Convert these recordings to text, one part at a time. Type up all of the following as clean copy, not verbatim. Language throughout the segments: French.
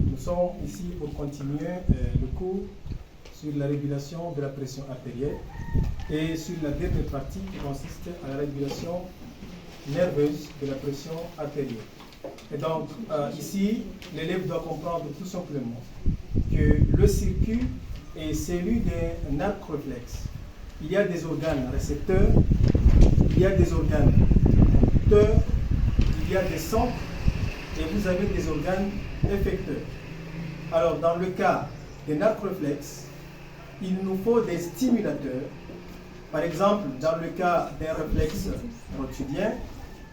nous sommes ici pour continuer le cours sur la régulation de la pression artérielle et sur la dernière partie qui consiste à la régulation nerveuse de la pression artérielle. Et donc, ici, l'élève doit comprendre tout simplement que le circuit est celui d'un arc réflexe. Il y a des organes récepteurs, il y a des organes conducteurs, il y a des centres et vous avez des organes effecteurs. Alors, dans le cas d'un arc réflexe, il nous faut des stimulateurs. Par exemple, dans le cas d'un réflexe rotulien,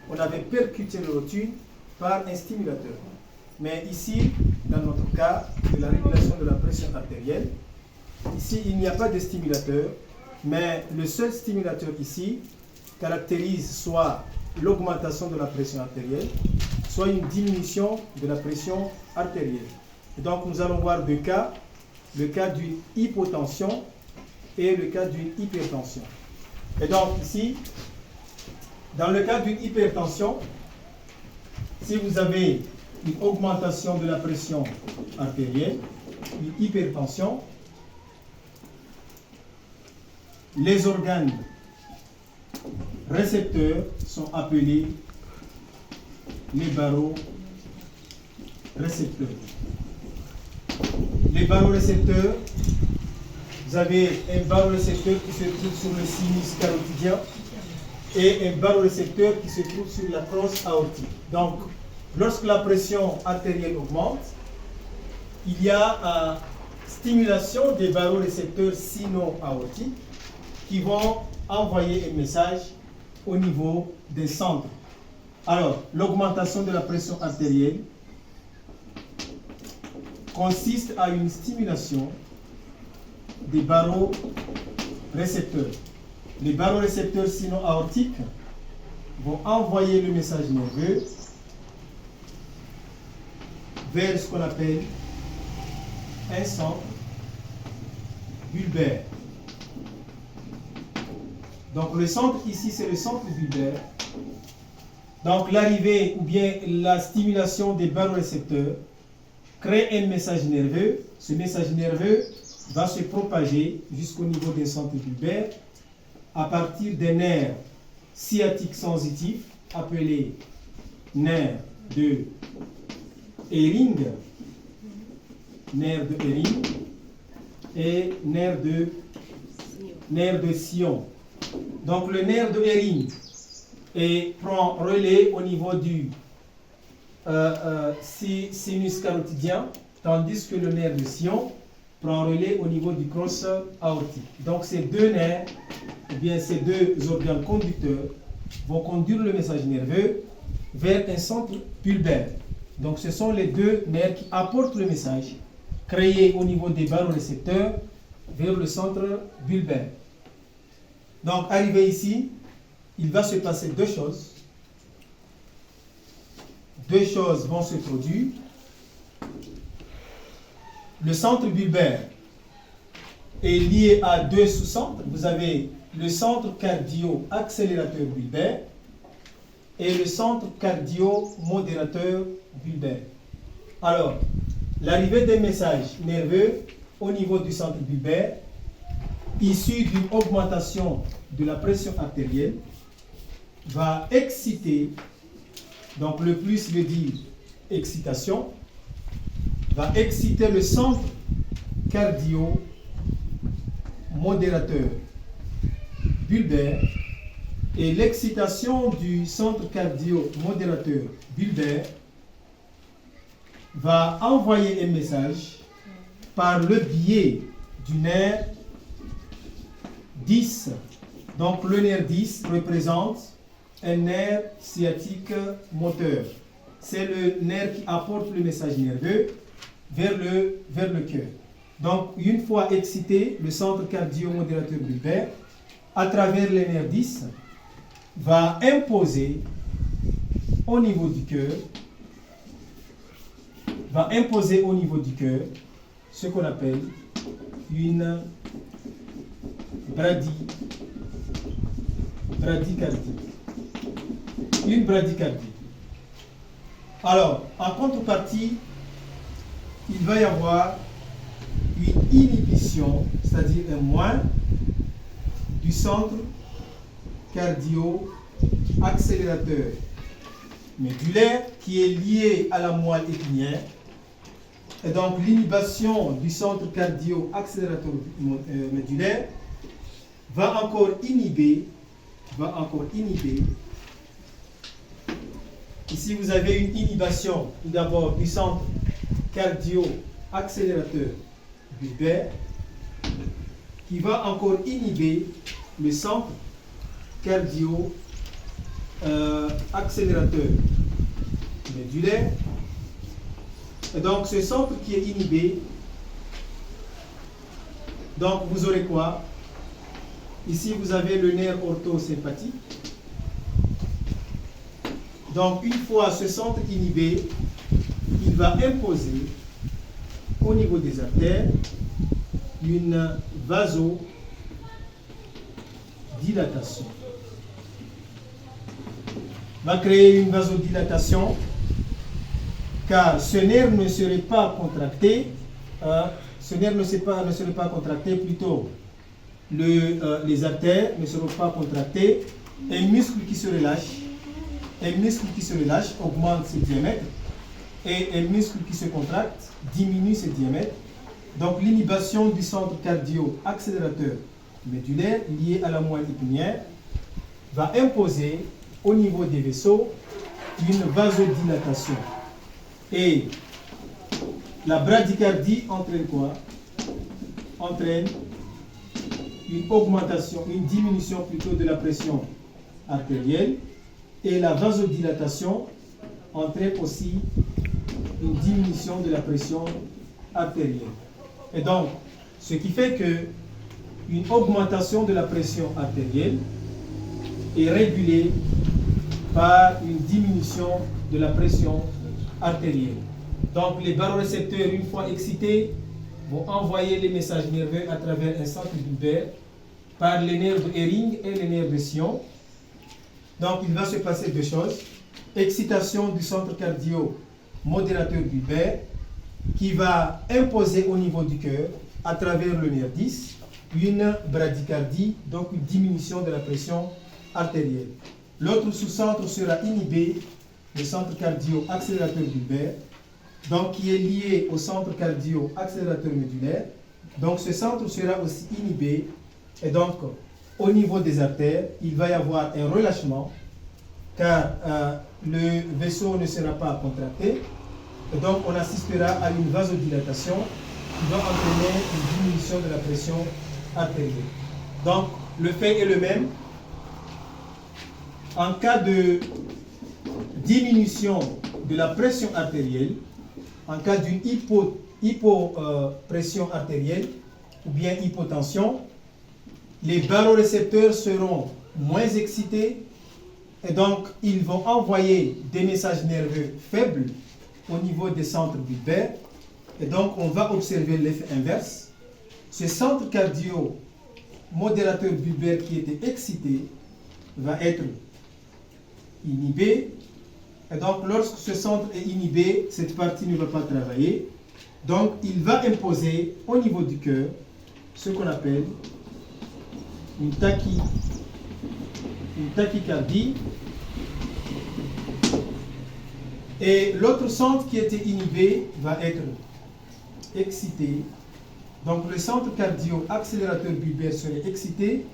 on avait percuté le rotule par un stimulateur. Mais ici, dans notre cas de la régulation de la pression artérielle, ici, il n'y a pas de stimulateur, mais le seul stimulateur ici caractérise soit l'augmentation de la pression artérielle, soit une diminution de la pression artérielle. Et donc, nous allons voir deux cas, le cas d'une hypotension et le cas d'une hypertension. Et donc, ici, dans le cas d'une hypertension, si vous avez une augmentation de la pression artérielle, une hypertension, les organes récepteurs sont appelés les barorécepteurs. Les barorécepteurs, vous avez un barorécepteur qui se trouve sur le sinus carotidien et un barorécepteur qui se trouve sur la crosse aortique. Donc, lorsque la pression artérielle augmente, il y a stimulation des barorécepteurs sino-aortiques qui vont envoyer un message au niveau des centres. Alors, l'augmentation de la pression artérielle consiste à une stimulation des barorécepteurs. Les barorécepteurs sino-aortiques vont envoyer le message nerveux vers ce qu'on appelle un centre bulbaire. Donc le centre ici, c'est le centre bulbaire. Donc l'arrivée ou bien la stimulation des barorécepteurs crée un message nerveux. Ce message nerveux va se propager jusqu'au niveau d'un centre bulbaire à partir des nerfs sciatiques sensitifs appelés nerfs de Hering, nerf de Hering et nerf de Sion. Donc le nerf de Hering prend relais au niveau du sinus carotidien, tandis que le nerf de Sion prend relais au niveau du crosse aortique. Donc ces deux nerfs, ou bien ces deux organes conducteurs, vont conduire le message nerveux vers un centre bulbaire. Donc ce sont les deux nerfs qui apportent le message créé au niveau des barorécepteurs vers le centre bulbaire. Donc arrivé ici, il va se passer deux choses. Deux choses vont se produire. Le centre bulbaire est lié à deux sous-centres. Vous avez le centre cardio-accélérateur bulbaire et le centre cardio-modérateur bulbaire. Alors, l'arrivée des messages nerveux au niveau du centre bulbaire, issu d'une augmentation de la pression artérielle, va exciter, donc le plus veut dire excitation, va exciter le centre cardio-modérateur bulbaire et l'excitation du centre cardio-modérateur bulbaire va envoyer un message par le biais du nerf 10. Donc le nerf 10 représente un nerf sciatique moteur. C'est le nerf qui apporte le message nerveux vers le cœur. Donc une fois excité, le centre cardio-modérateur bulbaire, à travers le nerf 10, va imposer au niveau du cœur ce qu'on appelle une bradycardie. Une bradycardie. Alors, en contrepartie, il va y avoir une inhibition, c'est-à-dire un moins du centre cardio-accélérateur médulaire qui est lié à la moelle épinière. Et donc l'inhibition du centre cardio-accélérateur médulaire va encore inhiber. Ici vous avez une inhibition tout d'abord du centre cardio-accélérateur bulbaire qui va encore inhiber le centre cardio-accélérateur médulaire. Et donc ce centre qui est inhibé, donc vous aurez quoi? Ici vous avez le nerf orthosympathique. Donc une fois ce centre inhibé, il va imposer au niveau des artères une vasodilatation. Va créer une vasodilatation car ce nerf ne serait pas contracté, plutôt les artères ne seront pas contractées, un muscle qui se relâche augmente ses diamètres et un muscle qui se contracte diminue ses diamètres. Donc l'inhibition du centre cardio-accélérateur médulaire lié à la moelle épinière va imposer au niveau des vaisseaux une vasodilatation. Et la bradycardie entraîne quoi? Entraîne une augmentation, une diminution plutôt de la pression artérielle, et la vasodilatation entraîne aussi une diminution de la pression artérielle. Et donc, ce qui fait que une augmentation de la pression artérielle est régulée par une diminution de la pression artérielle. Donc, les barorécepteurs, une fois excités, vont envoyer les messages nerveux à travers un centre bulbaire par les nerfs de Hering et les nerfs de Sion. Donc, il va se passer deux choses. Excitation du centre cardio-modérateur bulbaire qui va imposer au niveau du cœur, à travers le nerf 10, une bradycardie, donc une diminution de la pression artérielle. L'autre sous-centre sera inhibé, le centre cardio-accélérateur bulbaire, donc qui est lié au centre cardio-accélérateur médulaire. Donc ce centre sera aussi inhibé, et donc au niveau des artères, il va y avoir un relâchement, car le vaisseau ne sera pas contracté, et donc on assistera à une vasodilatation qui va entraîner une diminution de la pression artérielle. Donc le fait est le même. En cas de diminution de la pression artérielle, en cas d'une hypopression artérielle ou bien hypotension, les barorécepteurs seront moins excités et donc ils vont envoyer des messages nerveux faibles au niveau des centres bulbaires, et donc on va observer l'effet inverse. Ce centre cardio-modérateur bulbaire qui était excité va être inhibé, et donc lorsque ce centre est inhibé, cette partie ne va pas travailler, donc il va imposer au niveau du cœur ce qu'on appelle une tachycardie, et l'autre centre qui était inhibé va être excité. Donc le centre cardio-accélérateur bulbaire serait excité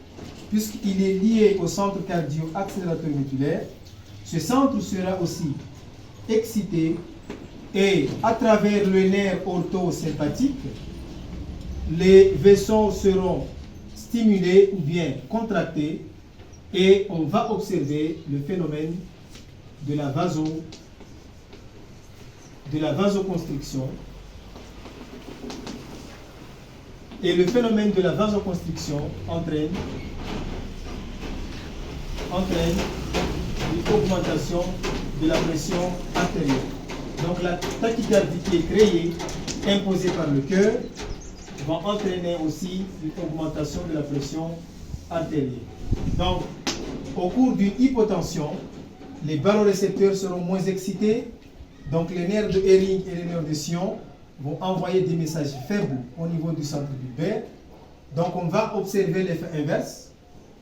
puisqu'il est lié au centre cardio-accélérateur médulaire. Ce centre sera aussi excité, et à travers le nerf orthosympathique, les vaisseaux seront stimulés ou bien contractés, et on va observer le phénomène de la vasoconstriction. Et le phénomène de la vasoconstriction entraîne une augmentation de la pression artérielle. Donc la tachycardie qui est créée, imposée par le cœur, va entraîner aussi une augmentation de la pression artérielle. Donc, au cours d'une hypotension, les barorécepteurs seront moins excités, donc les nerfs de Hering et les nerfs de Sion vont envoyer des messages faibles au niveau du centre bulbaire. Donc on va observer l'effet inverse.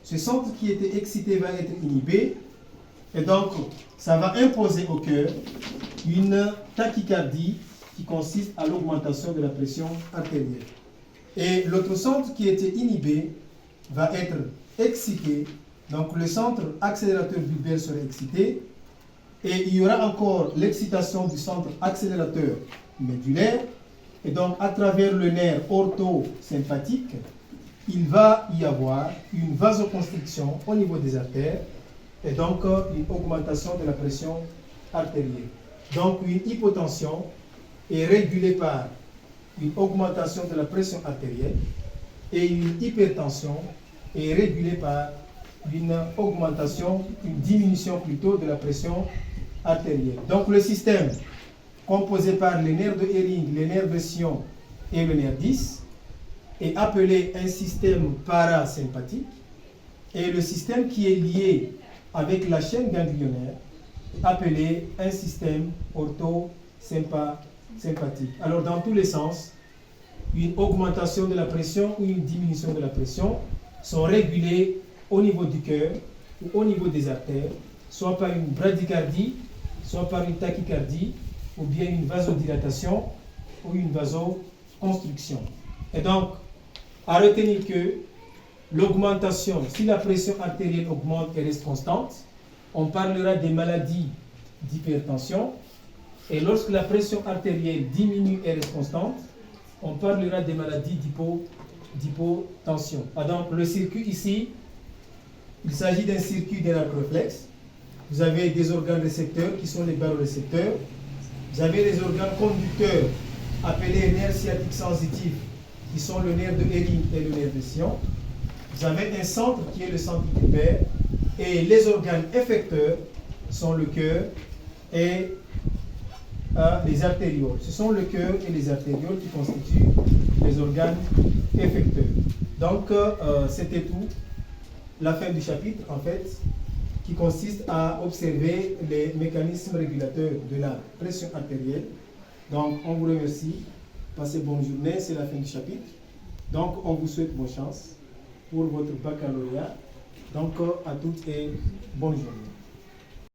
Ce centre qui était excité va être inhibé. Et donc ça va imposer au cœur une tachycardie qui consiste à l'augmentation de la pression artérielle. Et l'autre centre qui était inhibé va être excité. Donc le centre accélérateur bulbaire sera excité. Et il y aura encore l'excitation du centre accélérateur médulaire. Et donc à travers le nerf orthosympathique, il va y avoir une vasoconstriction au niveau des artères et donc une augmentation de la pression artérielle. Donc une hypotension est régulée par une augmentation de la pression artérielle et une hypertension est régulée par une augmentation, une diminution plutôt de la pression artérielle. Donc le système composé par les nerfs de Hering, les nerfs de Sion et le nerf 10 est appelé un système parasympathique et le système qui est lié avec la chaîne ganglionnaire est appelé un système orthosympathique. Alors dans tous les sens, une augmentation de la pression ou une diminution de la pression sont régulées au niveau du cœur ou au niveau des artères, soit par une bradycardie, soit par une tachycardie, ou bien une vasodilatation ou une vasoconstriction. Et donc, à retenir que l'augmentation, si la pression artérielle augmente et reste constante, on parlera des maladies d'hypertension. Et lorsque la pression artérielle diminue et reste constante, on parlera des maladies d'hypotension. Ah, donc, le circuit ici, il s'agit d'un circuit d'un arc réflexe. Vous avez des organes récepteurs qui sont les barorécepteurs. Vous avez les organes conducteurs appelés nerfs sciatiques sensitifs qui sont le nerf de Hering et le nerf de Sion. Vous avez un centre qui est le centre bulbaire et les organes effecteurs sont le cœur et les artérioles. Ce sont le cœur et les artérioles qui constituent les organes effecteurs. Donc c'était tout. La fin du chapitre en fait qui consiste à observer les mécanismes régulateurs de la pression artérielle. Donc, on vous remercie. Passez bonne journée, c'est la fin du chapitre. Donc, on vous souhaite bonne chance pour votre baccalauréat. Donc, à toutes et bonne journée.